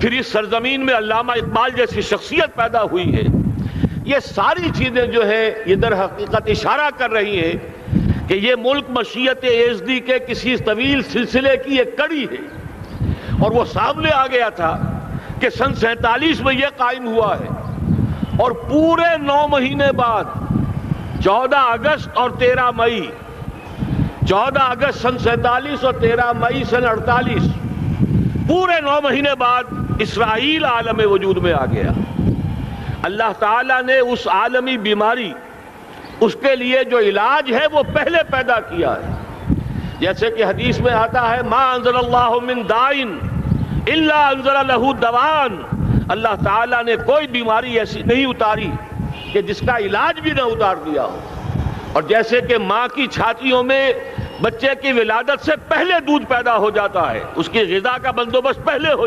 پھر اس سرزمین میں علامہ اقبال جیسی شخصیت پیدا ہوئی ہے. یہ ساری چیزیں جو ہے یہ در حقیقت اشارہ کر رہی ہیں کہ یہ ملک مشیت ایزدی کے کسی طویل سلسلے کی ایک کڑی ہے، اور وہ سامنے آ گیا تھا کہ سن 47 میں یہ قائم ہوا ہے، اور پورے 9 مہینے بعد 14 اگست اور 13 مئی، 14 اگست سن 47 اور 13 مئی سن 48، پورے 9 مہینے بعد اسرائیل عالم وجود میں آ گیا. اللہ تعالیٰ نے اس عالمی بیماری، اس کے لیے جو علاج ہے وہ پہلے پیدا کیا ہے. جیسے کہ حدیث میں آتا ہے ما انزل اللہ من دائن الا انزل لہ دوان، اللہ تعالیٰ نے کوئی بیماری ایسی نہیں اتاری کہ جس کا علاج بھی نہ اتار دیا ہو. اور جیسے کہ ماں کی چھاتیوں میں بچے کی ولادت سے پہلے دودھ پیدا ہو جاتا ہے، اس کی غذا کا بندوبست پہلے ہو